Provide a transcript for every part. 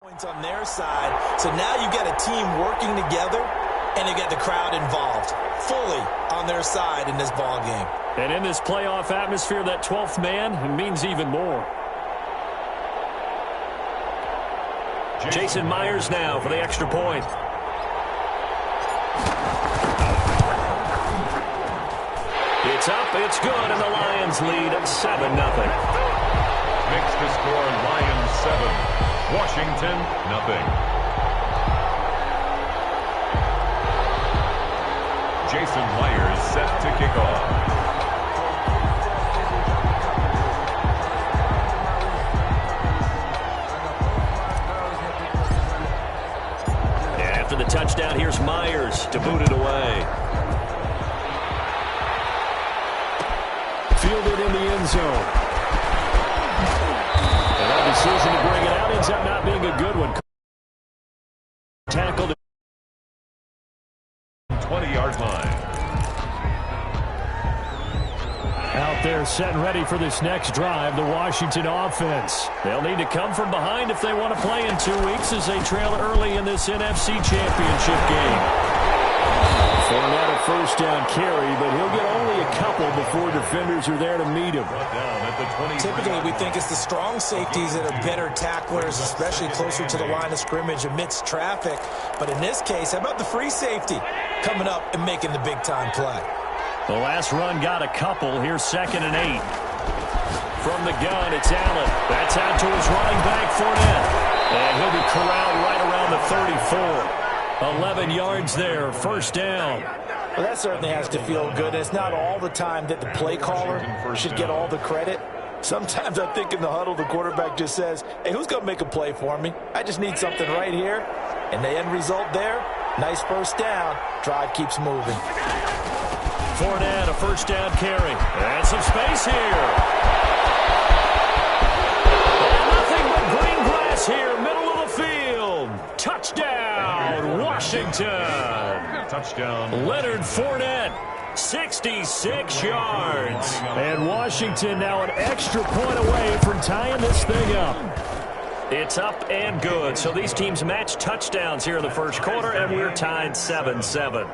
Points on their side. So now you got a team working together, and you got the crowd involved fully on their side in this ball game. And in this playoff atmosphere, that 12th man means even more. Jason Myers now for the extra point. It's up, it's good, and the Lions lead 7-0. Makes the score Lions 7. Washington, nothing. Jason Myers set to kick off. After the touchdown, here's Myers to boot it away. Fielded in the end zone. And that decision to bring it out ends up not being a good one. Tackled. 20-yard line. Out there set and ready for this next drive, the Washington offense. They'll need to come from behind if they want to play in 2 weeks as they trail early in this NFC Championship game. Fournette a first down carry, but he'll get only a couple before defenders are there to meet him. Typically, we think it's the strong safeties that are better tacklers, especially closer to the line of scrimmage amidst traffic. But in this case, how about the free safety coming up and making the big-time play? The last run got a couple. Here's 2nd and 8. From the gun, it's Allen. That's out to his running back, Fournette. And he'll be corralled right around the 34. 11 yards there, first down. Well, that certainly has to feel good. It's not all the time that the play caller should get all the credit. Sometimes I think in the huddle, the quarterback just says, hey, who's going to make a play for me? I just need something right here. And the end result there, nice first down. Drive keeps moving. Fournette, a first down carry. And some space here. And nothing but green grass here, middle of the field. Touchdown, Washington. Touchdown. Leonard Fournette, 66 yards. And Washington now an extra point away from tying this thing up. It's up and good. So these teams match touchdowns here in the first quarter, and we're tied 7-7.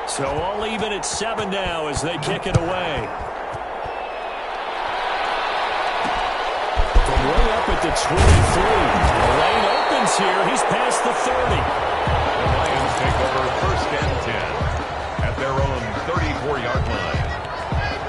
So all even at 7 now as they kick it away. From way up at the 23. The lane opens here. He's past the 30. The Lions take over 1st and 10 at their own 34-yard line.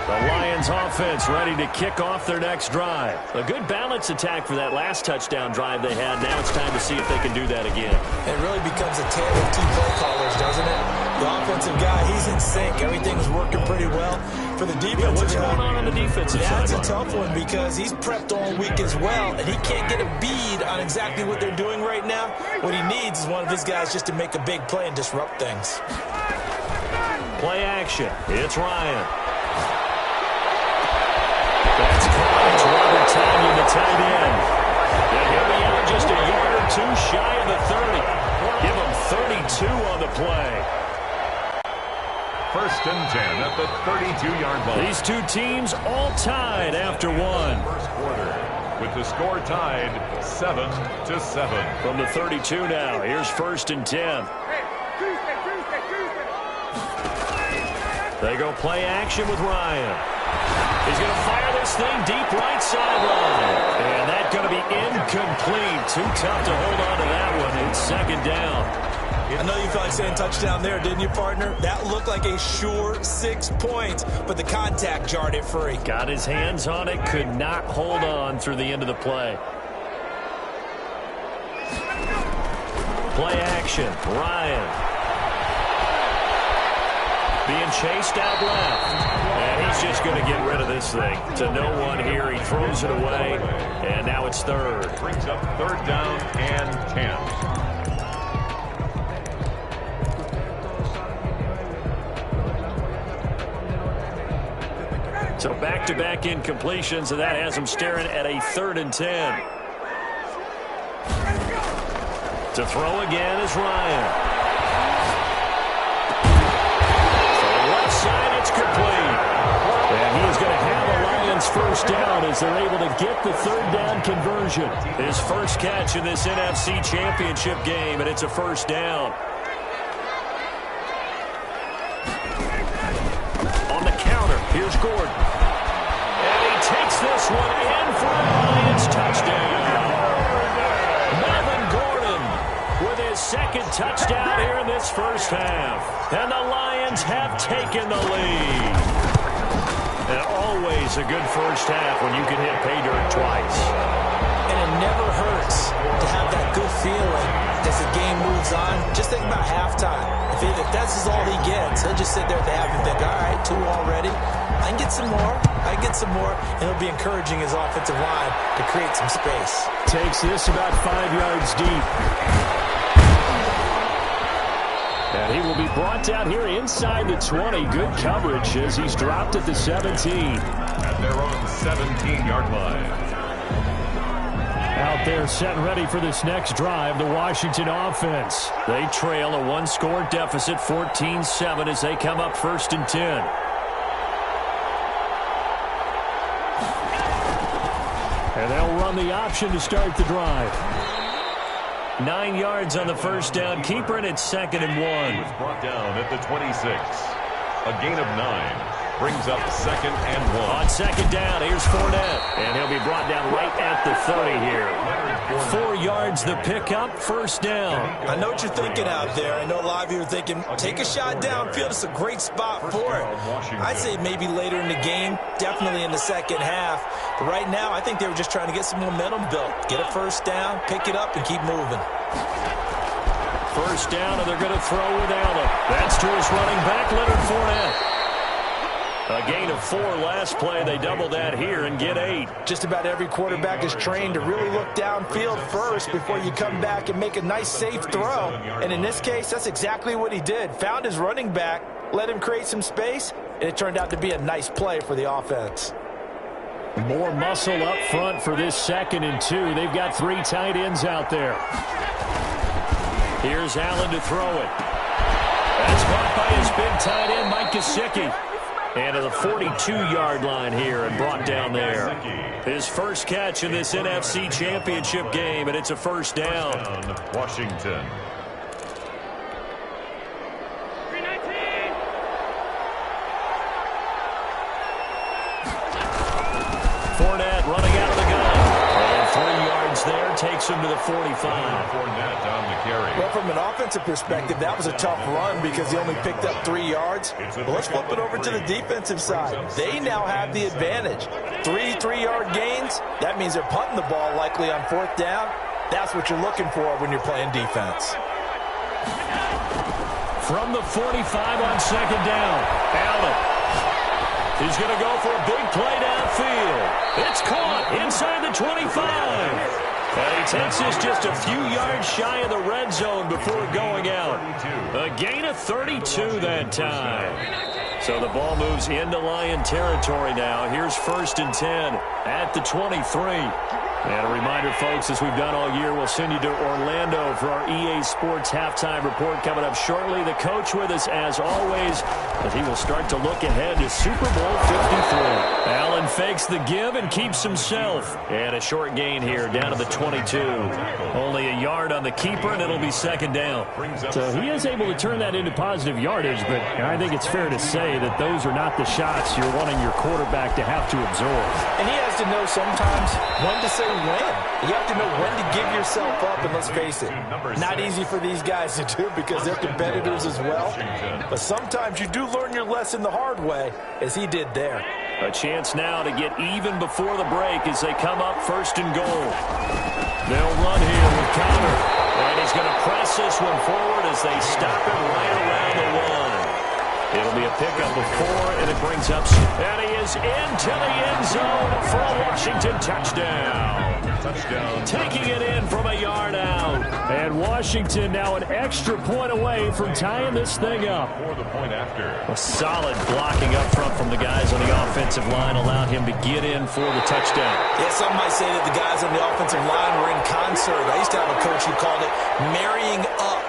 The Lions offense ready to kick off their next drive. A good balance attack for that last touchdown drive they had. Now it's time to see if they can do that again. It really becomes a tale of two play callers, doesn't it? The offensive guy, he's in sync. Everything's working pretty well. For the defensive what's going on the defensive side? That's a tough one because he's prepped all week as well, and he can't get a bead on exactly what they're doing right now. What he needs is one of his guys just to make a big play and disrupt things. Play action. It's Ryan. That's caught. It's Robert Tonyan, the tight end. And he'll be out just a yard or two shy of the 30. Give him 32 on the play. 1st and 10 at the 32-yard line. These two teams all tied after one. First quarter with the score tied 7-7. From the 32 now, here's 1st and 10. They go play action with Ryan. He's going to fire this thing deep right sideline. And that's going to be incomplete. Too tough to hold on to that one. It's 2nd down. I know you felt like saying touchdown there, didn't you, partner? That looked like a sure 6 points, but the contact jarred it free. Got his hands on it, could not hold on through the end of the play. Play action, Ryan. Being chased out left. And he's just going to get rid of this thing. To no one here, he throws it away, and now it's 3rd. Brings up 3rd down and 10. So back-to-back incompletions, and that has him staring at a 3rd and 10. To throw again is Ryan. first down as they're able to get the third down conversion. His first catch in this NFC Championship game, and it's a first down. On the counter, here's Gordon. And he takes this one in for a Lions touchdown. Melvin Gordon with his second touchdown here in this first half. And the Lions have taken the lead. And always a good first half when you can hit pay dirt twice. And it never hurts to have that good feeling as the game moves on. Just think about halftime. If that's all he gets, he'll just sit there at the half and think, all right, 2 already. I can get some more. I can get some more. And he'll be encouraging his offensive line to create some space. Takes this about 5 yards deep. And he will be brought down here inside the 20. Good coverage as he's dropped at the 17. At their own 17-yard line. Out there set and ready for this next drive, the Washington offense. They trail a one-score deficit, 14-7, as they come up 1st and 10. And they'll run the option to start the drive. 9 yards on the first down. Keeper, and it's 2nd and 1. He was brought down at the 26. A gain of 9. Brings up 2nd and 1. On 2nd down, here's Fournette. And he'll be brought down right at the 30 here. 4 yards the pickup, 1st down. I know what you're thinking out there. I know a lot of you are thinking, take a shot downfield. It's a great spot for it. I'd say maybe later in the game, definitely in the second half. But right now, I think they were just trying to get some momentum built. Get a 1st down, pick it up, and keep moving. 1st down, and they're going to throw with Allen. That's to his running back, Leonard Fournette. A gain of 4 last play. They double that here and get 8. Just about every quarterback is trained to really look downfield first before you come back and make a nice, safe throw. And in this case, that's exactly what he did. Found his running back, let him create some space, and it turned out to be a nice play for the offense. More muscle up front for this 2nd and 2. They've got 3 tight ends out there. Here's Allen to throw it. That's caught by his big tight end, Mike Gesicki. And to the 42-yard line here and brought down there. His first catch in this NFC Championship game, and it's a 1st down. Washington. Fournette running out of the gun. And 3 yards there takes him to the 45. Fournette on the carry. Well, from an offensive perspective, that was a tough run because he only picked up 3 yards. But let's flip it over to the defensive side. They now have the advantage. 3 3-yard gains, that means they're punting the ball likely on 4th down. That's what you're looking for when you're playing defense. From the 45 on 2nd down, Allen. He's going to go for a big play downfield. It's caught inside the 25. And he takes this just a few yards shy of the red zone before going out. A gain of 32 that time. So the ball moves into Lion territory now. Here's 1st and 10 at the 23. And a reminder, folks, as we've done all year, we'll send you to Orlando for our EA Sports halftime report coming up shortly. The coach with us, as always, as he will start to look ahead to Super Bowl 53. Allen fakes the give and keeps himself. And a short gain here down to the 22. Only a yard on the keeper, and it'll be 2nd down. So he is able to turn that into positive yardage, but I think it's fair to say that those are not the shots you're wanting your quarterback to have to absorb. And he has to know sometimes when to say when. You have to know when to give yourself up, and let's face it, not easy for these guys to do because they're competitors as well. But sometimes you do learn your lesson the hard way, as he did there. A chance now to get even before the break as they come up 1st and goal. They'll run here with Connor. And he's going to press this one forward as they stop it right around the 1. It'll be a pickup of 4, and it brings up. And he is into the end zone for a Washington touchdown. Taking it in from a yard out. And Washington now an extra point away from tying this thing up. For the point after. A solid blocking up front from the guys on the offensive line allowed him to get in for the touchdown. Yeah, some might say that the guys on the offensive line were in concert. I used to have a coach who called it marrying up.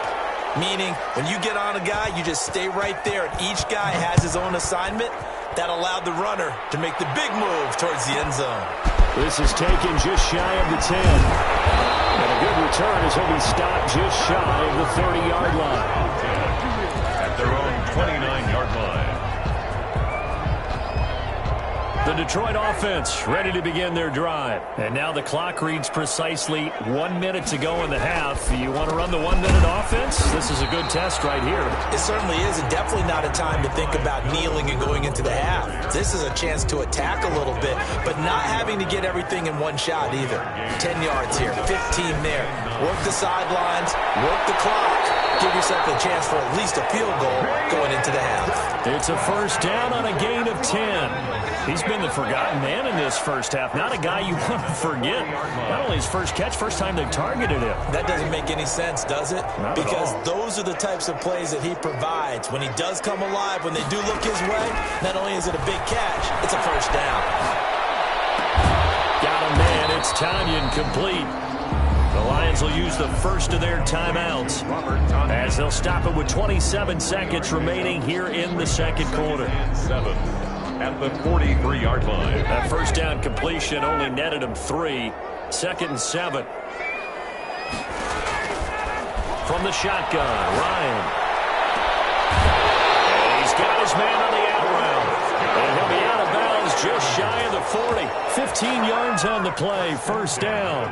Meaning, when you get on a guy, you just stay right there. And each guy has his own assignment. That allowed the runner to make the big move towards the end zone. This is taken just shy of the 10. And a good return as he'll be stopped just shy of the 30-yard line. At their own 29-yard line. The Detroit offense ready to begin their drive. And now the clock reads precisely 1 minute to go in the half. You want to run the 1 minute offense? This is a good test right here. It certainly is, and definitely not a time to think about kneeling and going into the half. This is a chance to attack a little bit, but not having to get everything in one shot either. 10 yards here, 15 there. Work the sidelines, work the clock. Give yourself a chance for at least a field goal going into the half. It's a first down on a gain of 10. He's been the forgotten man in this first half. Not a guy you want to forget. Not only his first catch, first time they targeted him. That doesn't make any sense, does it? Because those are the types of plays that he provides. When he does come alive, when they do look his way, not only is it a big catch, it's a first down. Got him, man. It's Tanyan complete. The Lions will use the first of their timeouts as they'll stop it with 27 seconds remaining here in the second quarter. 7 at the 43-yard line. That first down completion only netted him 3. 2nd and 7. From the shotgun, Ryan. And he's got his man on the out route. And he'll be out of bounds just shy of the 40. 15 yards on the play, first down.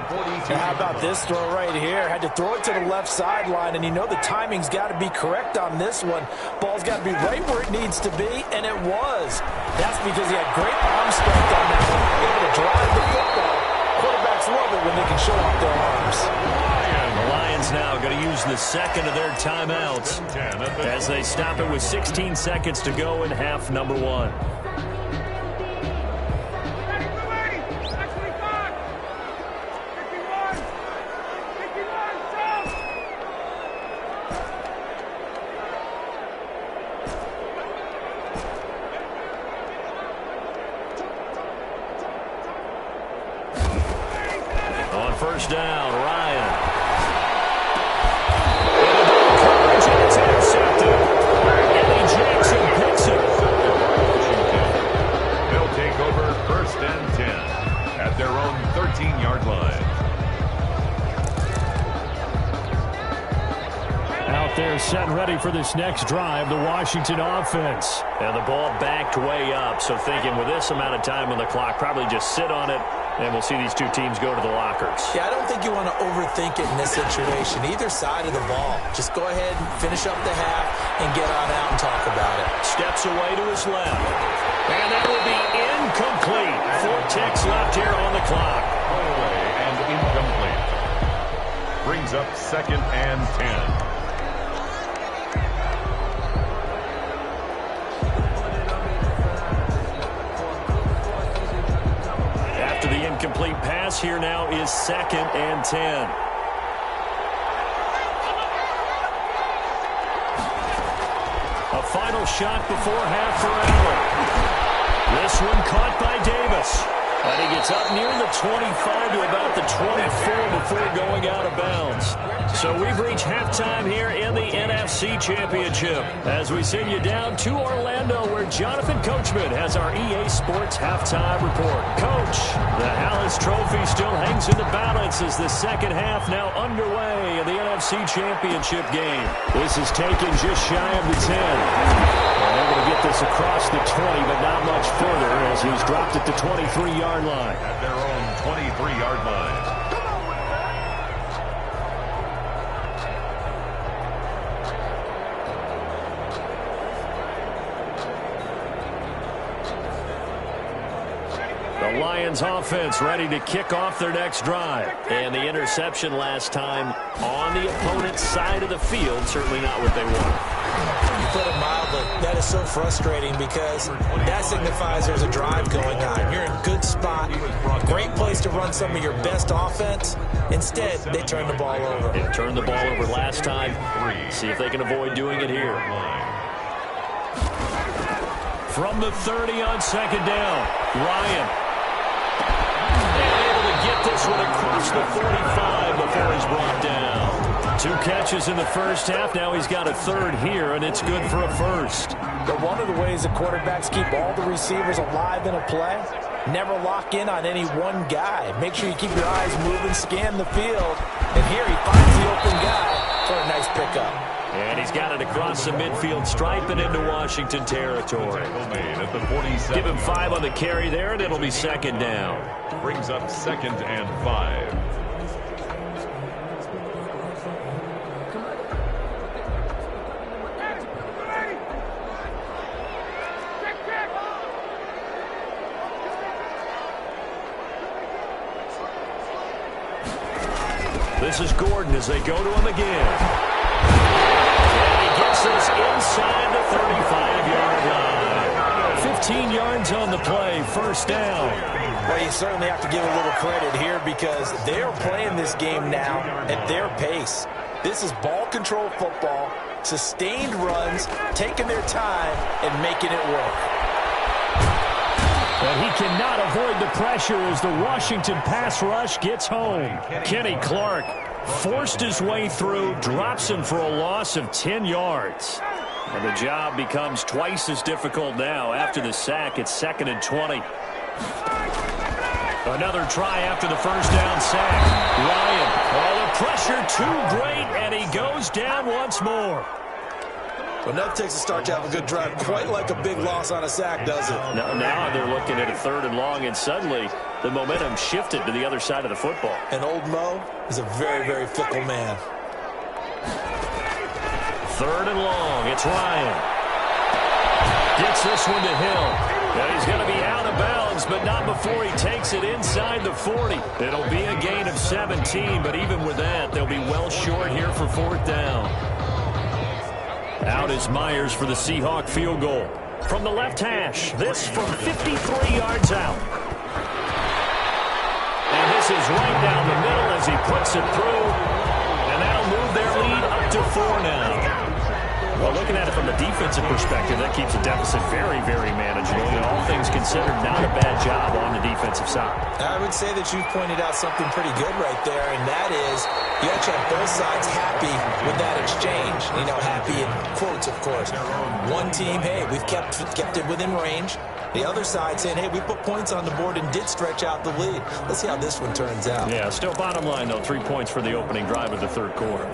How about this throw right here? Had to throw it to the left sideline, and you know the timing's got to be correct on this one. Ball's got to be right where it needs to be, and it was. That's because he had great arm strength on that one. Able to drive the football. Quarterbacks love it when they can show off their arms. The Lions now going to use the second of their timeouts as they stop it with 16 seconds to go in half number 1. First down, Ryan. Coverage, and it's intercepted. Eddie Jackson picks it. They'll take over first and 10 at their own 13-yard line. Out there set and ready for this next drive, the Washington offense. And the ball backed way up, so thinking with this amount of time on the clock, probably just sit on it. And we'll see these two teams go to the lockers. Yeah, I don't think you want to overthink it in this situation. Either side of the ball. Just go ahead and finish up the half and get on out and talk about it. Steps away to his left. And that will be incomplete. 4 ticks left here on the clock. Away and incomplete. Brings up 2nd and 10. Complete pass here now is 2nd and 10. A final shot before half for Allen. This one caught by Davis. And he gets up near the 25 to about the 24 before going out of bounds. So we've reached halftime here in the NFC Championship as we send you down to Orlando where Jonathan Coachman has our EA Sports Halftime Report. Coach, the Hallis Trophy still hangs in the balance as the second half now underway in the NFC Championship game. This is taken just shy of the 10. And able to get this across the 20, but not much further as he's dropped at the 23-yard line. At their own 23-yard line. The Lions offense ready to kick off their next drive. And the interception last time on the opponent's side of the field, certainly not what they want. You put it mildly. That is so frustrating because that signifies there's a drive going on. You're in a good spot. Great place to run some of your best offense. Instead, they turn the ball over. They turned the ball over last time. See if they can avoid doing it here. From the 30 on second down, Ryan. And able to get this one across the 45 before he's brought down. 2 catches in the first half. Now he's got a third here, and it's good for a first. But one of the ways the quarterbacks keep all the receivers alive in a play, never lock in on any one guy. Make sure you keep your eyes moving, scan the field, and here he finds the open guy for a nice pickup. And he's got it across the midfield stripe and into Washington territory. Give him 5 on the carry there, and it'll be second down. Brings up 2nd and 5. This is Gordon as they go to him again. And he gets this inside the 35-yard line. 15 yards on the play, first down. Well, you certainly have to give a little credit here because they're playing this game now at their pace. This is ball control football, sustained runs, taking their time and making it work. But he cannot avoid the pressure as the Washington pass rush gets home. Kenny Clark forced his way through, drops him for a loss of 10 yards. And the job becomes twice as difficult now after the sack. It's 2nd and 20. Another try after the first down sack. Ryan, the pressure too great, and he goes down once more. Well, nothing takes a start to have a good drive, quite like a big loss on a sack, does it? Now they're looking at a 3rd and long, and suddenly the momentum shifted to the other side of the football. And old Mo is a very, very fickle man. 3rd and long, it's Ryan. Gets this one to Hill. Now he's going to be out of bounds, but not before he takes it inside the 40. It'll be a gain of 17, but even with that, they'll be well short here for 4th down. Out is Myers for the Seahawk field goal. From the left hash, this from 53 yards out. And this is right down the middle as he puts it through. And that'll move their lead up to 4 now. Well, looking at it from the defensive perspective, that keeps the deficit very, very manageable. And all things considered, not a bad job on the defensive side. I would say that you've pointed out something pretty good right there, and that is you actually have both sides happy with that exchange. You know, happy in quotes, of course. One team, hey, we've kept it within range. The other side saying, hey, we put points on the board and did stretch out the lead. Let's see how this one turns out. Yeah, still bottom line, though, 3 points for the opening drive of the 3rd quarter.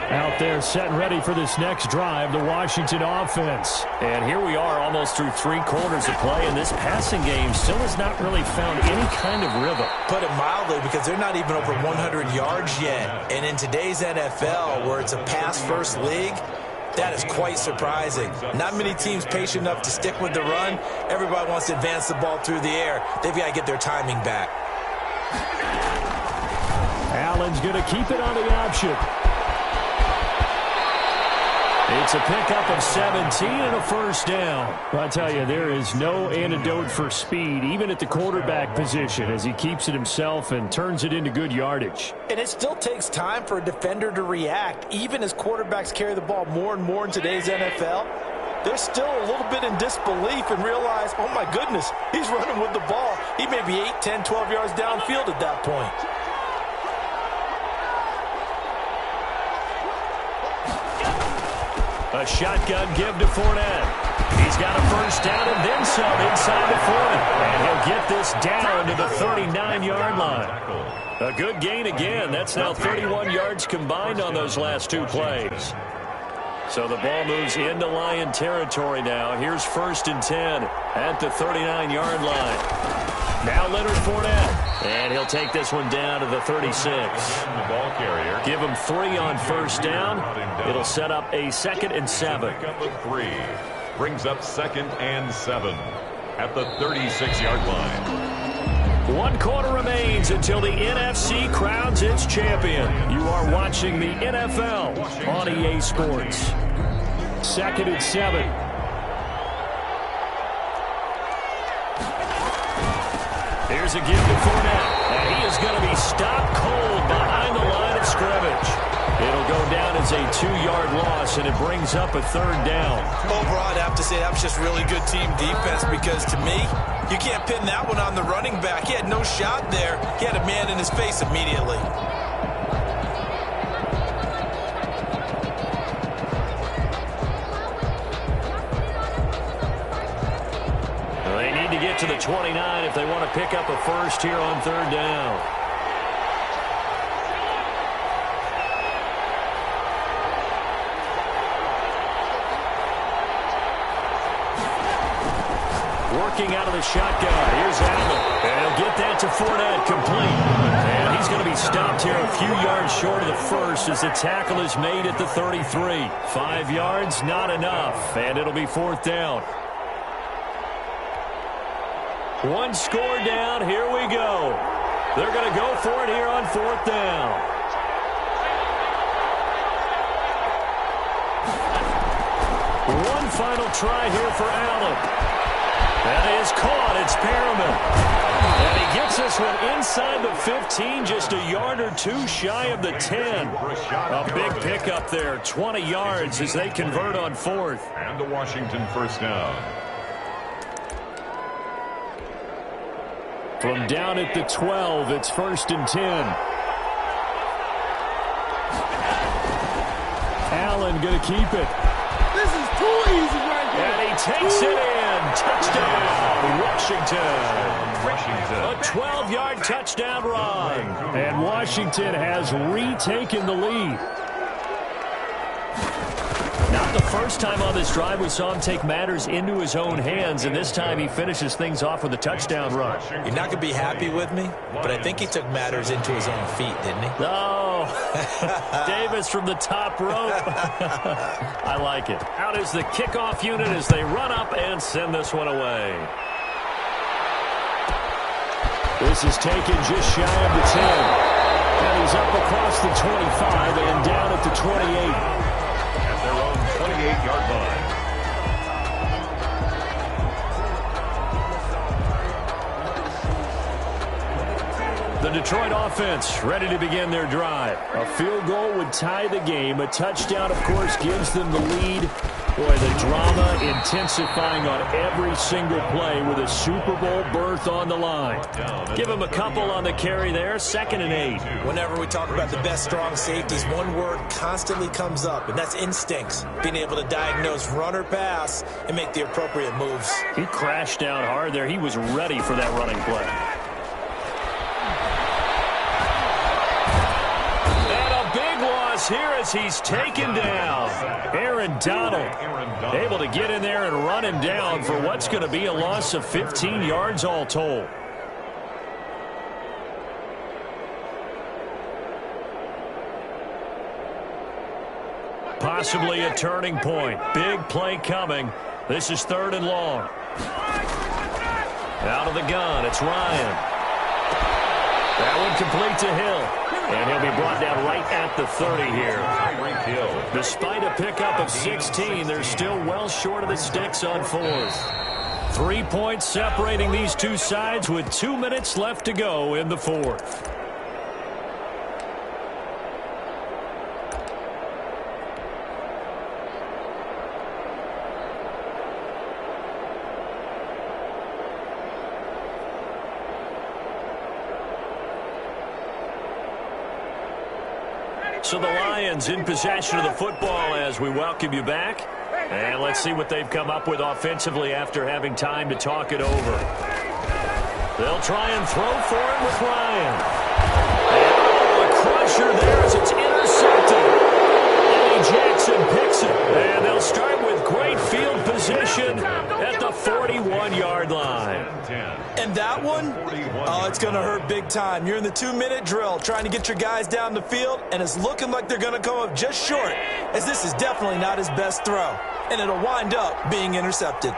Out there set and ready for this next drive, the Washington offense. And here we are almost through 3 quarters of play, and this passing game still has not really found any kind of rhythm. Put it mildly, because they're not even over 100 yards yet. And in today's NFL, where it's a pass-first league, that is quite surprising. Not many teams patient enough to stick with the run. Everybody wants to advance the ball through the air. They've got to get their timing back. Allen's going to keep it on the option. It's a pickup of 17 and a first down. I tell you, there is no antidote for speed, even at the quarterback position, as he keeps it himself and turns it into good yardage. And it still takes time for a defender to react, even as quarterbacks carry the ball more and more in today's NFL. They're still a little bit in disbelief and realize, oh my goodness, he's running with the ball. He may be 8, 10, 12 yards downfield at that point. A shotgun give to Fournette. He's got a first down and then some inside the 40. And he'll get this down to the 39-yard line. A good gain again. That's now 31 yards combined on those last 2 plays. So the ball moves into Lion territory now. Here's 1st and 10 at the 39-yard line. Now Leonard Fournette. And he'll take this one down to the 36. The ball carrier. Give him 3 on first down. It'll set up a 2nd and 7. Pickup of 3. Brings up 2nd and 7 at the 36-yard line. 1 quarter remains until the NFC crowns its champion. You are watching the NFL on EA Sports. 2nd and 7. Here's a give to Fournette. And he is going to be stopped cold behind the line of scrimmage. It'll go down as a 2-yard loss, and it brings up a 3rd down. Overall, I'd have to say that was just really good team defense because, to me, you can't pin that one on the running back. He had no shot there. He had a man in his face immediately. get to the 29 if they want to pick up a first here on third down. Working out of the shotgun. Here's Allen. And he'll get that to Fournette, complete. And he's going to be stopped here a few yards short of the first as the tackle is made at the 33. 5 yards, not enough. And it'll be fourth down. One score down. Here we go. They're going to go for it here on fourth down. One final try here for Allen. That is caught. It's Perriman. And he gets this one inside the 15, just a yard or two shy of the 10. A big pickup there, 20 yards as they convert on fourth. And the Washington first down. From down at the 12, it's first and 10. Allen going to keep it. This is too easy right here. And he takes it in. Touchdown, Washington. A 12-yard touchdown run. And Washington has retaken the lead. Not the first time on this drive we saw him take matters into his own hands, and this time he finishes things off with a touchdown run. You're not going to be happy with me, but I think he took matters into his own feet, didn't he? Oh, Davis from the top rope. I like it. Out is the kickoff unit as they run up and send this one away. This is taken just shy of the 10. And he's up across the 25 and down at the 28. At their own 28-yard line. The Detroit offense ready to begin their drive. A field goal would tie the game. A touchdown, of course, gives them the lead. Boy, the drama intensifying on every single play with a Super Bowl berth on the line. Give them a couple on the carry there, 2nd and 8. Whenever we talk about the best strong safeties, one word constantly comes up, and that's instincts. Being able to diagnose run or pass and make the appropriate moves. He crashed down hard there. He was ready for that running play. Here as he's taken down. Aaron Donald able to get in there and run him down for what's going to be a loss of 15 yards all told. Possibly a turning point. Big play coming. This is 3rd and long. Out of the gun, it's Ryan. That one complete to Hill. And he'll be brought down right at the 30 here. Despite a pickup of 16, they're still well short of the sticks on 4th. 3 points separating these two sides with 2 minutes left to go in the 4th. So the Lions in possession of the football as we welcome you back. And let's see what they've come up with offensively after having time to talk it over. They'll try and throw for it with Ryan. And a crusher there as it's intercepted. Eddie Jackson picks it. And they'll start with great field position at the 41-yard line. And that one, oh, it's going to hurt big time. You're in the 2-minute drill trying to get your guys down the field, and it's looking like they're going to come up just short, as this is definitely not his best throw, and it'll wind up being intercepted.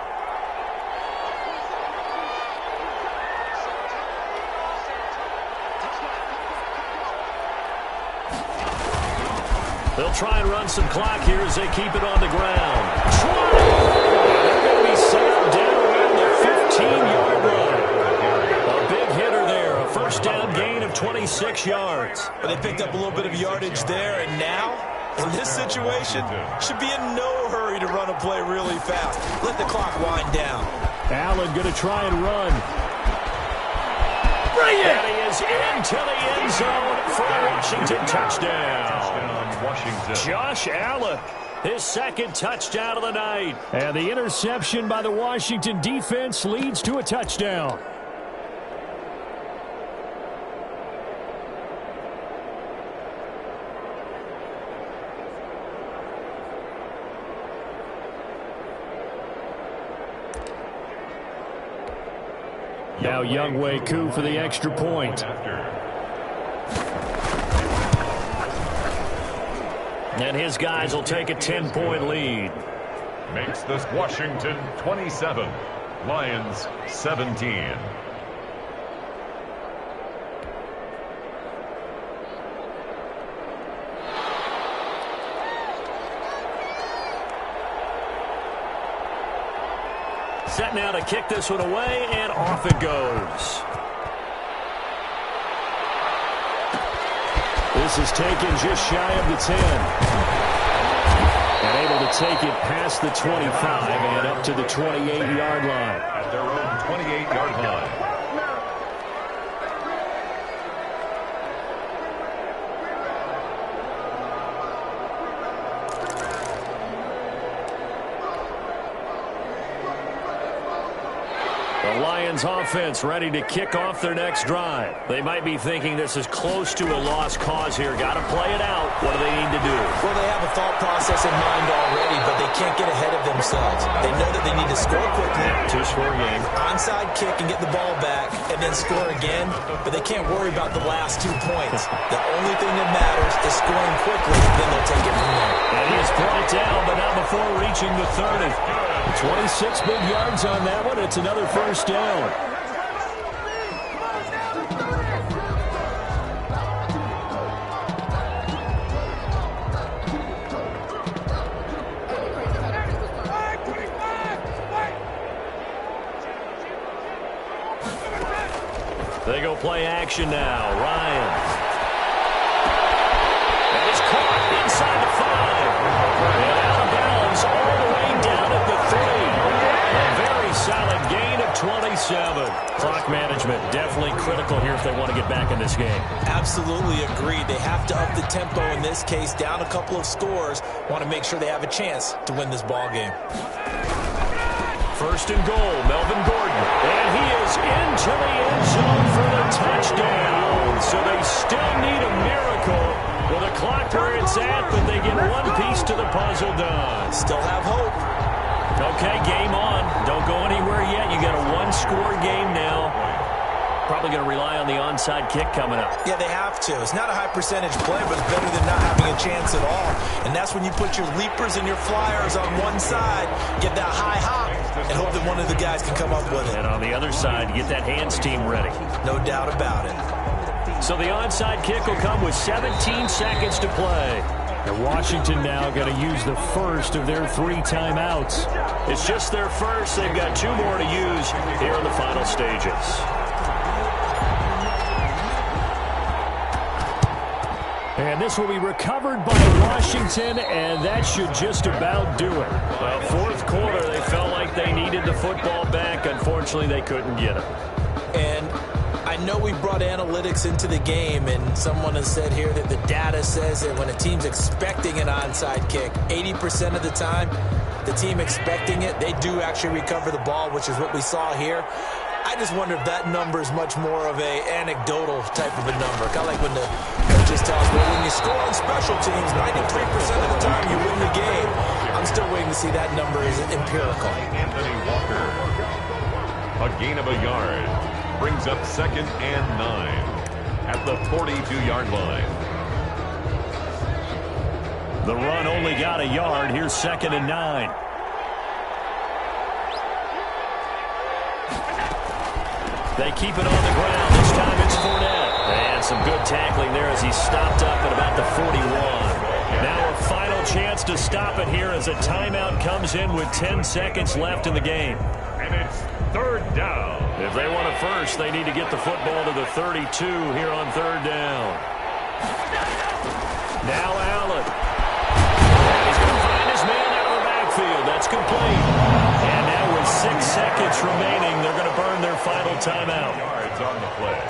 They'll try and run some clock here as they keep it on the ground. They're going to be sailed down around the 15-yard line. A big hitter there. A first down gain of 26 yards. But they picked up a little bit of yardage there, and now, in this situation, should be in no hurry to run a play really fast. Let the clock wind down. Allen going to try and run. Bring it! And he is into the end zone for a Washington touchdown. Washington. Josh Allen His second touchdown of the night. And the interception by the Washington defense leads to a touchdown. Now Younghoe Koo for the extra point. And his guys will take a 10-point lead. Makes this Washington 27, Lions 17. Set now to kick this one away, and off it goes. This is taken just shy of the 10. And able to take it past the 25 and up to the 28-yard line. At their own 28-yard line. The Lions offense ready to kick off their next drive. They might be thinking this is close to a lost cause here. Got to play it out. What do they need to do? Well, they have a thought process in mind already, but they can't get ahead of themselves. They know that they need to score quickly. Two-score game. Onside kick and get the ball back and then score again, but they can't worry about the last 2 points. The only thing that matters is scoring quickly, then they'll take it from there. And he is brought down, but not before reaching the 30. 26 big yards on that one. It's another first down. They go play action now. Ryan. That is caught inside the 5. And out of bounds all the way down at the 3. A very solid gain of 27. Clock management definitely critical here if they want to get back in this game. Absolutely agreed. They have to up the tempo in this case, down a couple of scores. Want to make sure they have a chance to win this ball game. First and goal, Melvin Gordon. And he is into the end zone for the touchdown. So they still need a miracle with the clock where it's at, but they get one piece to the puzzle done. Still have hope. Okay, game on. Don't go anywhere yet. You got a one-score game now. Probably going to rely on the onside kick coming up. Yeah, they have to. It's not a high percentage play, but it's better than not having a chance at all. And that's when you put your leapers and your flyers on one side, get that high hop, and hope that one of the guys can come up with it. And on the other side, get that hands team ready. No doubt about it. So the onside kick will come with 17 seconds to play. And Washington now going to use the first of their 3 timeouts. It's just their first. They've got 2 more to use here in the final stages. And this will be recovered by Washington, and that should just about do it. Well, fourth quarter, they felt like they needed the football back. Unfortunately, they couldn't get it. And I know we brought analytics into the game, and someone has said here that the data says that when a team's expecting an onside kick, 80% of the time, the team expecting it, they do actually recover the ball, which is what we saw here. I just wonder if that number is much more of a anecdotal type of a number. Kind of like when the coaches tell us, well, when you score on special teams, 93% of the time you win the game. I'm still waiting to see that number is empirical. Anthony Walker. A gain of a yard. Brings up 2nd and 9 at the 42-yard line. The run only got a yard. Here's 2nd and 9. They keep it on the ground. This time it's Fournette. And some good tackling there as he stopped up at about the 41. Now a final chance to stop it here as a timeout comes in with 10 seconds left in the game. And it's 3rd down. If they want it first, they need to get the football to the 32 here on 3rd down. Now Allen. And he's going to find his man out of the backfield. That's complete. And now with 6 seconds remaining, they're going to burn their final timeout. Yards on the play.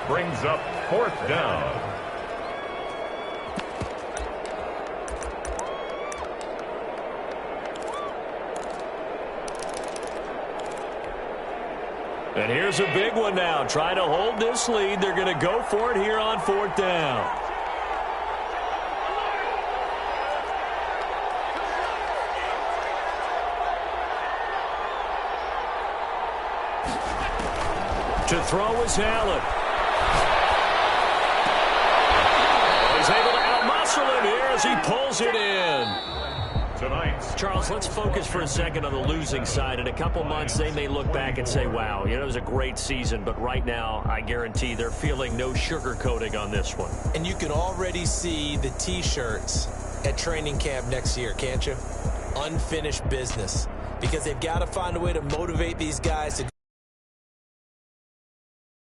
Brings up 4th down. And here's a big one now. Trying to hold this lead. They're going to go for it here on 4th down. To throw is Allen. He's able to outmuscle him here as he pulls it in. Charles, let's focus for a second on the losing side. In a couple months, they may look back and say, wow, it was a great season. But right now, I guarantee they're feeling no sugarcoating on this one. And you can already see the T-shirts at training camp next year, can't you? Unfinished business. Because they've got to find a way to motivate these guys to